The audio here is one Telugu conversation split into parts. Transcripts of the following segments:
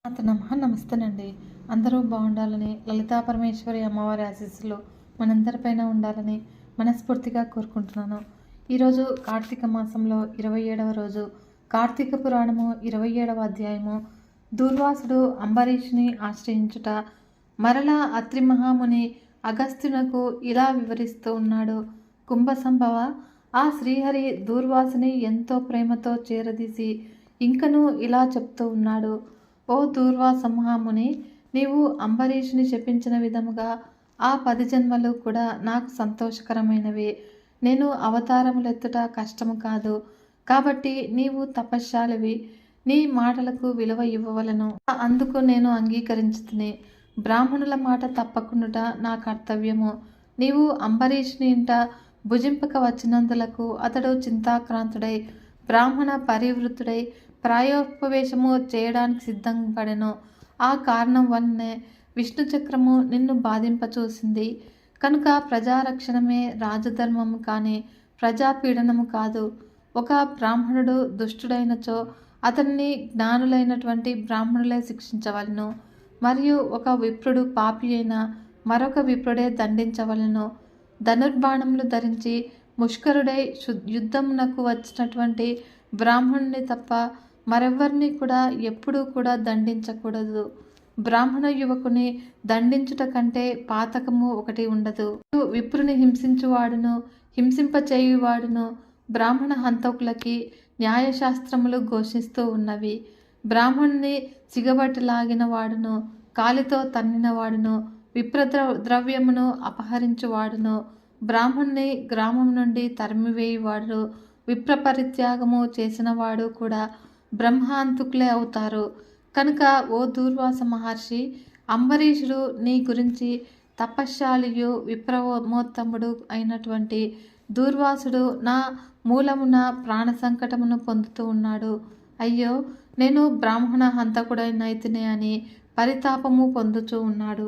నమస్తేనండి. అందరూ బాగుండాలని, లలితా పరమేశ్వరి అమ్మవారి ఆశీస్సులు మనందరిపైన ఉండాలని మనస్ఫూర్తిగా కోరుకుంటున్నాను. ఈరోజు కార్తీక మాసంలో 27వ రోజు, కార్తీక పురాణము 27వ అధ్యాయము. దూర్వాసుడు అంబరీషుని ఆశ్రయించుట. మరలా అత్రి మహాముని అగస్త్యునకు ఇలా వివరిస్తూ ఉన్నాడు. కుంభసంభవ, ఆ శ్రీహరి దూర్వాసుని ఎంతో ప్రేమతో చేరదీసి ఇంకనూ ఇలా చెప్తూ ఉన్నాడు. ఓ దూర్వాస మహాముని, నీవు అంబరీషుని శపించిన విధముగా ఆ 10 జన్మలు కూడా నాకు సంతోషకరమైనవి. నేను అవతారములెత్తుట కష్టము కాదు. కాబట్టి నీవు తపశ్శాలివి, నీ మాటలకు విలువ ఇవ్వవలను. అందుకు నేను అంగీకరించుతుని. బ్రాహ్మణుల మాట తప్పకుండుట నా కర్తవ్యము. నీవు అంబరీషుని ఇంట భుజింపక వచ్చినందులకు అతడు చింతాక్రాంతుడై బ్రాహ్మణ పరివృత్తుడై ప్రాయోపవేశము చేయడానికి సిద్ధపడెను. ఆ కారణం వల్లనే విష్ణు చక్రము నిన్ను బాధింపచూసింది. కనుక ప్రజారక్షణమే రాజధర్మము కానీ ప్రజాపీడనము కాదు. ఒక బ్రాహ్మణుడు దుష్టుడైనచో అతన్ని జ్ఞానులైనటువంటి బ్రాహ్మణులే శిక్షించవలను. మరియు ఒక విప్రుడు పాపి అయిన మరొక విప్రుడే దండించవలను. ధనుర్బాణములు ధరించి ముష్కరుడై యుద్ధమునకు వచ్చినటువంటి బ్రాహ్మణుని తప్ప మరెవ్వరిని కూడా ఎప్పుడూ కూడా దండించకూడదు. బ్రాహ్మణ యువకుని దండించుట కంటే పాతకము ఒకటి ఉండదు. విప్రుని హింసించువాడును హింసింపచేయువాడును బ్రాహ్మణ హంతకులకి న్యాయశాస్త్రములు ఘోషిస్తూ ఉన్నవి. బ్రాహ్మణుని సిగబట్టి లాగిన వాడును, కాలితో తన్నిన వాడును, విప్రద్రవ్యమును అపహరించువాడును, బ్రాహ్మణుని గ్రామం నుండి తరిమివేయువాడు, విప్రపరిత్యాగము చేసినవాడు కూడా బ్రహ్మాంతుకులే అవుతారు. కనుక ఓ దూర్వాస మహర్షి, అంబరీషుడు నీ గురించి తపశ్శాలియు విప్రమోత్తముడు అయినటువంటి దూర్వాసుడు నా మూలమున ప్రాణ సంకటమును పొందుతూ ఉన్నాడు. అయ్యో, నేను బ్రాహ్మణ హంతకుడైనైతినే అని పరితాపము పొందుతూ ఉన్నాడు.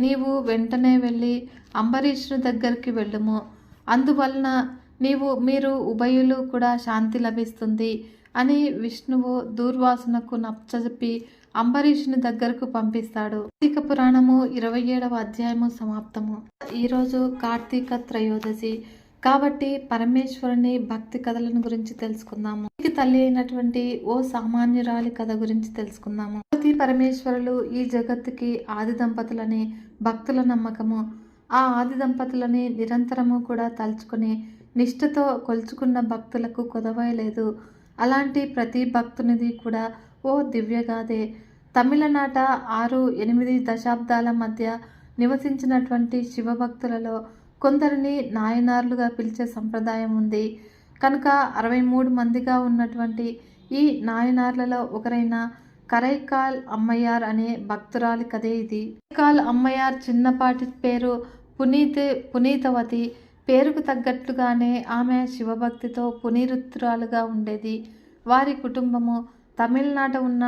నీవు వెంటనే వెళ్ళి అంబరీషుని దగ్గరికి వెళ్ళుము. అందువలన మీరు ఉభయులు కూడా శాంతి లభిస్తుంది అని విష్ణువు దూర్వాసునకు నచ్చజెప్పి అంబరీషుని దగ్గరకు పంపిస్తాడు. కార్తీక పురాణము 27వ అధ్యాయము సమాప్తము. ఈరోజు కార్తీక త్రయోదశి కాబట్టి పరమేశ్వరుని భక్తి కథలను గురించి తెలుసుకుందాము. తల్లి అయినటువంటి ఓ సామాన్యురాలి కథ గురించి తెలుసుకుందాము. పార్వతీ పరమేశ్వరులు ఈ జగత్తుకి ఆది దంపతులని భక్తుల నమ్మకము. ఆ ఆది దంపతులని నిరంతరము కూడా తలుచుకుని నిష్ఠతో కొలుచుకున్న భక్తులకు కొదవలేదు. అలాంటి ప్రతి భక్తునిది కూడా ఓ దివ్యగాథే. తమిళనాట 6-8 దశాబ్దాల మధ్య నివసించినటువంటి శివభక్తులలో కొందరిని నాయనార్లుగా పిలిచే సంప్రదాయం ఉంది. కనుక 63 మందిగా ఉన్నటువంటి ఈ నాయనార్లలో ఒకరైన కరైకాల్ అమ్మయార్ అనే భక్తురాలి కథే ఇది. కరైకాల్ అమ్మయార్ చిన్నపాటి పేరు పునీతవతి. పేరుకు తగ్గట్లుగానే ఆమె శివభక్తితో పునీరుత్తురాలుగా ఉండేది. వారి కుటుంబము తమిళనాట ఉన్న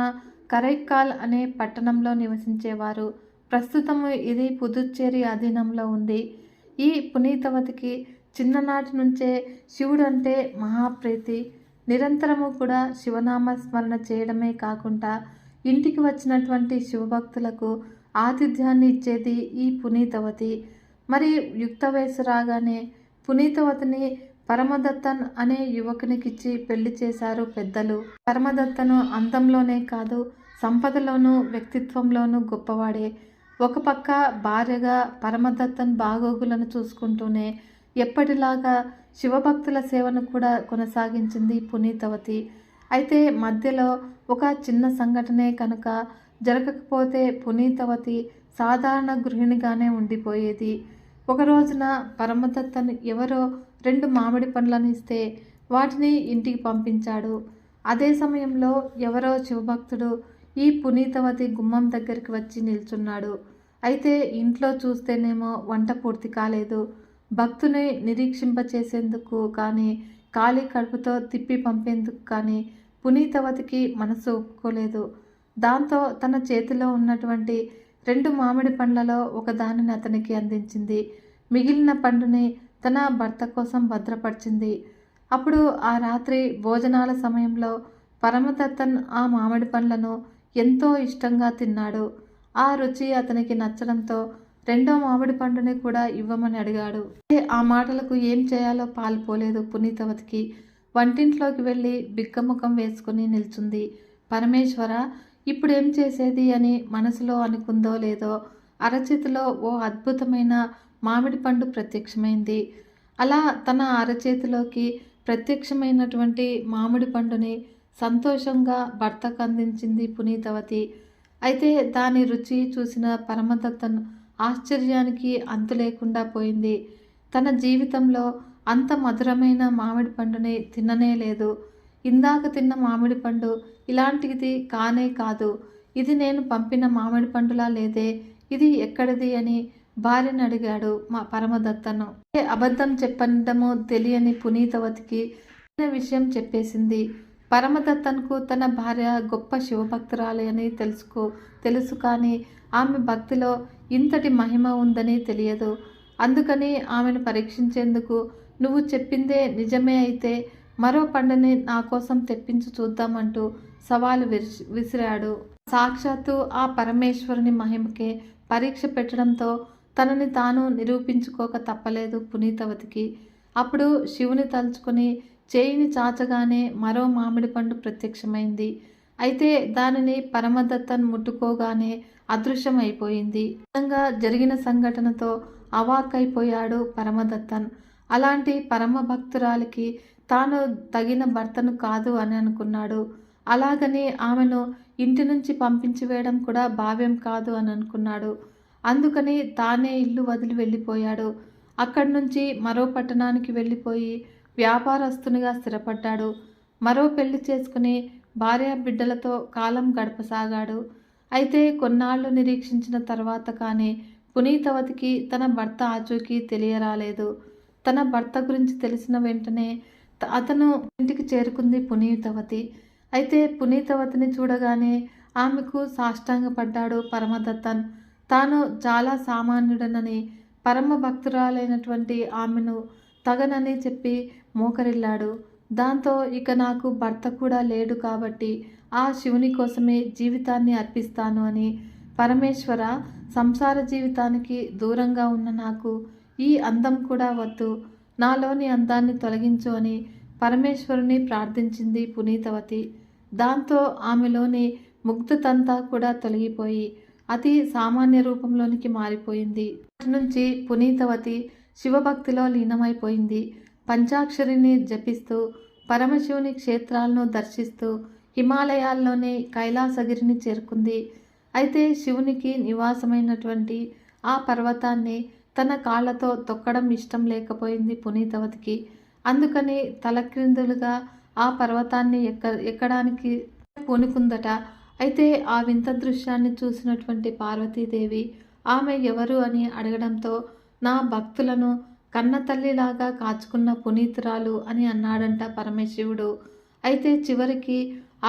కరైకాల్ అనే పట్టణంలో నివసించేవారు. ప్రస్తుతము ఇది పుదుచ్చేరి అధీనంలో ఉంది. ఈ పునీతవతికి చిన్ననాటి నుంచే శివుడు అంటే మహాప్రీతి. నిరంతరము కూడా శివనామ స్మరణ చేయడమే కాకుండా ఇంటికి వచ్చినటువంటి శివభక్తులకు ఆతిథ్యాన్ని ఇచ్చేది ఈ పునీతవతి. మరి యుక్త వయసు రాగానే పునీతవతిని పరమదత్తన్ అనే యువకునికిచ్చి పెళ్లి చేశారు పెద్దలు. పరమదత్తను అందంలోనే కాదు, సంపదలోనూ వ్యక్తిత్వంలోనూ గొప్పవాడే. ఒక పక్క భార్యగా పరమదత్తన్ బాగోగులను చూసుకుంటూనే ఎప్పటిలాగా శివభక్తుల సేవను కూడా కొనసాగించింది పునీతవతి. అయితే మధ్యలో ఒక చిన్న సంఘటనే కనుక జరగకపోతే పునీతవతి సాధారణ గృహిణిగానే ఉండిపోయేది. ఒక రోజున పరమదత్తన్ ఎవరో 2 మామిడి పండ్లను ఇస్తే వాటిని ఇంటికి పంపించాడు. అదే సమయంలో ఎవరో శివభక్తుడు ఈ పునీతవతి గుమ్మం దగ్గరికి వచ్చి నిల్చున్నాడు. అయితే ఇంట్లో చూస్తేనేమో వంట పూర్తి కాలేదు. భక్తుని నిరీక్షింపచేసేందుకు కానీ ఖాళీ కడుపుతో తిప్పి పంపేందుకు కానీ పునీతవతికి మనసు ఒప్పుకోలేదు. దాంతో తన చేతిలో ఉన్నటువంటి 2 మామిడి పండ్లలో ఒకదానిని అతనికి అందించింది. మిగిలిన పండుని తన భర్త కోసం భద్రపరిచింది. అప్పుడు ఆ రాత్రి భోజనాల సమయంలో పరమదత్తన్ ఆ మామిడి పండ్లను ఎంతో ఇష్టంగా తిన్నాడు. ఆ రుచి అతనికి నచ్చడంతో రెండో మామిడి పండుని కూడా ఇవ్వమని అడిగాడు. ఆ మాటలకు ఏం చేయాలో పాలుపోలేదు పునీతవతికి. వంటింట్లోకి వెళ్ళి బిక్కముఖం వేసుకుని నిల్చుంది. పరమేశ్వర, ఇప్పుడేం చేసేది అని మనసులో అనుకుందో లేదో అరచేతిలో ఓ అద్భుతమైన మామిడి పండు ప్రత్యక్షమైంది. అలా తన అరచేతిలోకి ప్రత్యక్షమైనటువంటి మామిడి పండుని సంతోషంగా భర్తకు అందించింది పునీతవతి. అయితే దాని రుచి చూసిన పరమదత్తన్ ఆశ్చర్యానికి అంతు లేకుండా పోయింది. తన జీవితంలో అంత మధురమైన మామిడి పండుని తిననే లేదు. ఇందాక తిన్న మామిడి పండు ఇలాంటిది కానే కాదు. ఇది నేను పంపిన మామిడి పండులా లేదే, ఇది ఎక్కడిది అని భార్యను అడిగాడు మా పరమదత్తను. అబద్ధం చెప్పడము తెలియని పునీతవతికి విషయం చెప్పేసింది. పరమదత్తన్కు తన భార్య గొప్ప శివభక్తురాలి అని తెలుసు కానీ ఆమె భక్తిలో ఇంతటి మహిమ ఉందని తెలియదు. అందుకని ఆమెను పరీక్షించేందుకు నువ్వు చెప్పిందే నిజమే అయితే మరో పండుని నా కోసం తెప్పించి చూద్దామంటూ సవాలు విసిరాడు. సాక్షాత్తు ఆ పరమేశ్వరుని మహిమకే పరీక్ష పెట్టడంతో తనని తాను నిరూపించుకోక తప్పలేదు పునీతవతికి. అప్పుడు శివుని తలుచుకొని చేయిని చాచగానే మరో మామిడి పండు ప్రత్యక్షమైంది. అయితే దానిని పరమదత్తన్ ముట్టుకోగానే అదృశ్యమైపోయింది. నిజంగా జరిగిన సంఘటనతో అవాక్కైపోయాడు పరమదత్తన్. అలాంటి పరమ భక్తురాలికి తాను తగిన భర్తను కాదు అని అనుకున్నాడు. అలాగని ఆమెను ఇంటి నుంచి పంపించి వేయడం కూడా భావ్యం కాదు అని అనుకున్నాడు. అందుకని తానే ఇల్లు వదిలి వెళ్ళిపోయాడు. అక్కడి నుంచి మరో పట్టణానికి వెళ్ళిపోయి వ్యాపారస్తునిగా స్థిరపడ్డాడు. మరో పెళ్లి చేసుకుని భార్య బిడ్డలతో కాలం గడపసాగాడు. అయితే కొన్నాళ్ళు నిరీక్షించిన తర్వాత కానీ పునీతవతికి తన భర్త ఆచూకీ తెలియరాలేదు. తన భర్త గురించి తెలిసిన వెంటనే అతను ఇంటికి చేరుకుంది పునీతవతి. అయితే పునీతవతిని చూడగానే ఆమెకు సాష్టాంగపడ్డాడు పరమదత్తన్. తాను చాలా సామాన్యుడనని, పరమ భక్తురాలైనటువంటి ఆమెను తగనని చెప్పి మోకరిల్లాడు. దాంతో ఇక నాకు భర్త కూడా లేడు కాబట్టి ఆ శివుని కోసమే జీవితాన్ని అర్పిస్తాను అని, పరమేశ్వర, సంసార జీవితానికి దూరంగా ఉన్న నాకు ఈ అందం కూడా వద్దు, నాలోని అందాన్ని తొలగించు అని పరమేశ్వరుని ప్రార్థించింది పునీతవతి. దాంతో ఆమెలోని ముగ్ధతంతా కూడా తొలగిపోయి అతి సామాన్య రూపంలోనికి మారిపోయింది. అటు నుంచి పునీతవతి శివభక్తిలో లీనమైపోయింది. పంచాక్షరిని జపిస్తూ పరమశివుని క్షేత్రాలను దర్శిస్తూ హిమాలయాల్లోని కైలాసగిరిని చేరుకుంది. అయితే శివునికి నివాసమైనటువంటి ఆ పర్వతాన్ని తన కాళ్లతో తొక్కడం ఇష్టం లేకపోయింది పునీతవతికి. అందుకని తలక్రిందులుగా ఆ పర్వతాన్ని ఎక్కడానికి పూనుకుందట. అయితే ఆ వింత దృశ్యాన్ని చూసినటువంటి పార్వతీదేవి ఆమె ఎవరు అని అడగడంతో నా భక్తులను కన్న తల్లిలాగా కాచుకున్న పునీతురాలు అని అన్నాడంట పరమశివుడు. అయితే చివరికి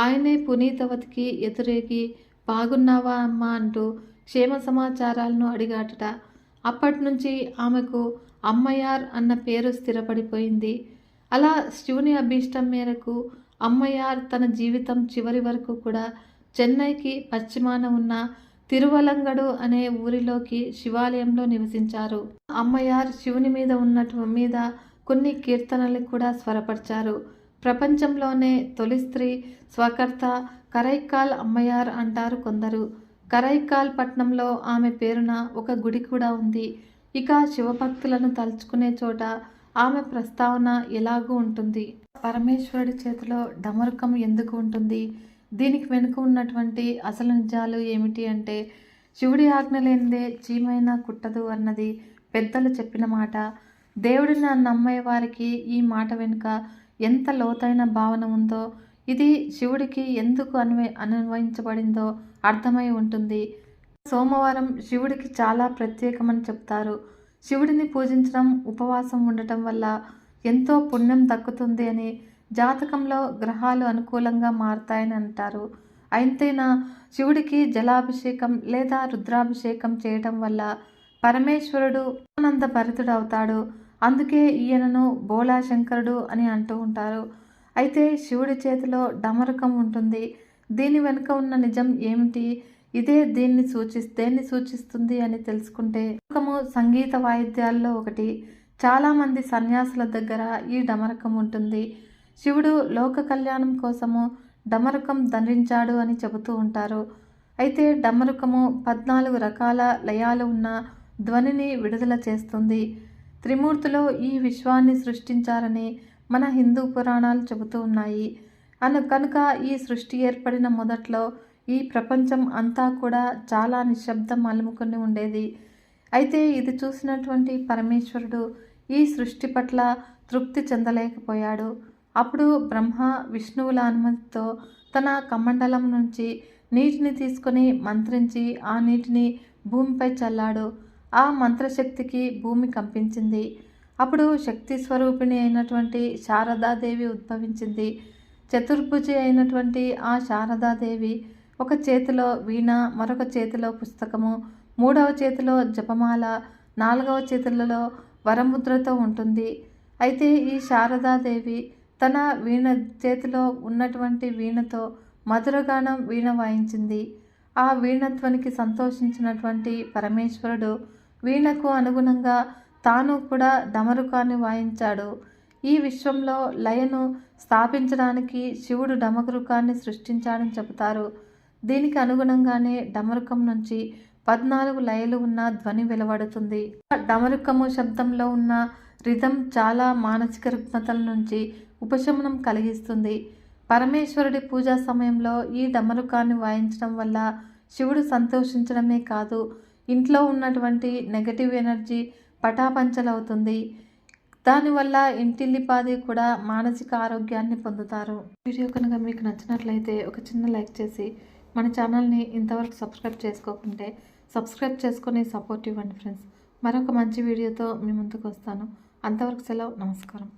ఆయనే పునీతవతికి ఎదురేగి బాగున్నావా అమ్మా అంటూ క్షేమ సమాచారాలను అడిగాడట. అప్పటి నుంచి ఆమెకు అమ్మయార్ అన్న పేరు స్థిరపడిపోయింది. అలా శివుని అభీష్టం మేరకు అమ్మయార్ తన జీవితం చివరి వరకు కూడా చెన్నైకి పశ్చిమాన ఉన్న తిరువలంగడు అనే ఊరిలోకి శివాలయంలో నివసించారు. అమ్మయార్ శివుని మీద కొన్ని కీర్తనలు కూడా స్వరపరిచారు. ప్రపంచంలోనే తొలి స్త్రీ స్వకర్త కరైకాల్ అమ్మయార్ అంటారు కొందరు. కరైకాల్ పట్నంలో ఆమె పేరున ఒక గుడి కూడా ఉంది. ఇక శివభక్తులను తలుచుకునే చోట ఆమె ప్రస్తావన ఎలాగూ ఉంటుంది. పరమేశ్వరుడి చేతిలో డమరుకం ఎందుకు ఉంటుంది? దీనికి వెనుక ఉన్నటువంటి అసలు నిజాలు ఏమిటి అంటే, శివుడి ఆజ్ఞ లేనిదే చీమైనా కుట్టదు అన్నది పెద్దలు చెప్పిన మాట. దేవుడిని నమ్మే వారికి ఈ మాట వెనుక ఎంత లోతైన భావన ఉందో, ఇది శివుడికి ఎందుకు అన్వయించబడిందో అర్థమై ఉంటుంది. సోమవారం శివుడికి చాలా ప్రత్యేకమని చెప్తారు. శివుడిని పూజించడం, ఉపవాసం ఉండటం వల్ల ఎంతో పుణ్యం దక్కుతుంది అని, జాతకంలో గ్రహాలు అనుకూలంగా మారుతాయని అంటారు. అయితేనా శివుడికి జలాభిషేకం లేదా రుద్రాభిషేకం చేయటం వల్ల పరమేశ్వరుడు ఆనంద భరితుడవుతాడు. అందుకే ఈయనను బోళాశంకరుడు అని అంటూ ఉంటారు. అయితే శివుడి చేతిలో డమరుకం ఉంటుంది. దీని వెనుక ఉన్న నిజం ఏమిటి, ఇదే దేన్ని సూచిస్తుంది అని తెలుసుకుంటే, డమరుకము సంగీత వాయిద్యాల్లో ఒకటి. చాలామంది సన్యాసుల దగ్గర ఈ డమరకం ఉంటుంది. శివుడు లోక కళ్యాణం కోసము డమరుకం ధరించాడు అని చెబుతూ ఉంటారు. అయితే డమరుకము 14 రకాల లయాలు ఉన్న ధ్వనిని విడుదల చేస్తుంది. త్రిమూర్తులు ఈ విశ్వాన్ని సృష్టించారని మన హిందూ పురాణాలు చెబుతూ ఉన్నాయి. కనుక ఈ సృష్టి ఏర్పడిన మొదట్లో ఈ ప్రపంచం అంతా కూడా చాలా నిశ్శబ్దం అలుముకొని ఉండేది. అయితే ఇది చూసినటువంటి పరమేశ్వరుడు ఈ సృష్టి పట్ల తృప్తి చెందలేకపోయాడు. అప్పుడు బ్రహ్మ విష్ణువుల అనుమతితో తన కమండలం నుంచి నీటిని తీసుకొని మంత్రించి ఆ నీటిని భూమిపై చల్లాడు. ఆ మంత్రశక్తికి భూమి కంపించింది. అప్పుడు శక్తి స్వరూపిణి అయినటువంటి శారదాదేవి ఉద్భవించింది. చతుర్భుజి అయినటువంటి ఆ శారదాదేవి ఒక చేతిలో వీణ, మరొక చేతిలో పుస్తకము, 3వ చేతిలో జపమాల, 4వ చేతులలో వరముద్రతో ఉంటుంది. అయితే ఈ శారదాదేవి తన చేతిలో ఉన్నటువంటి వీణతో మధురగానం వీణ వాయించింది. ఆ వీణధ్వనికి సంతోషించినటువంటి పరమేశ్వరుడు వీణకు అనుగుణంగా తాను కూడా డమరుకాన్ని వాయించాడు. ఈ విశ్వంలో లయను స్థాపించడానికి శివుడు డమరుకాన్ని సృష్టించాడని చెబుతారు. దీనికి అనుగుణంగానే డమరుకం నుంచి 14 లయలు ఉన్న ధ్వని వెలువడుతుంది. డమరుకము శబ్దంలో ఉన్న రిథం చాలా మానసిక రుగ్మతల నుంచి ఉపశమనం కలిగిస్తుంది. పరమేశ్వరుడి పూజా సమయంలో ఈ డమరుకాన్ని వాయించడం వల్ల శివుడు సంతోషించడమే కాదు, ఇంట్లో ఉన్నటువంటి నెగటివ్ ఎనర్జీ పటాపంచలవుతుంది. దానివల్ల ఇంటిల్లిపాది కూడా మానసిక ఆరోగ్యాన్ని పొందుతారు. వీడియో కనుక మీకు నచ్చినట్లయితే ఒక చిన్న లైక్ చేసి మన ఛానల్ని ఇంతవరకు సబ్స్క్రైబ్ చేసుకోకుంటే సబ్స్క్రైబ్ చేసుకొని సపోర్ట్ ఇవ్వండి ఫ్రెండ్స్. మరొక మంచి వీడియోతో మీ ముందుకు వస్తాను. అంతవరకు సెలవు. నమస్కారం.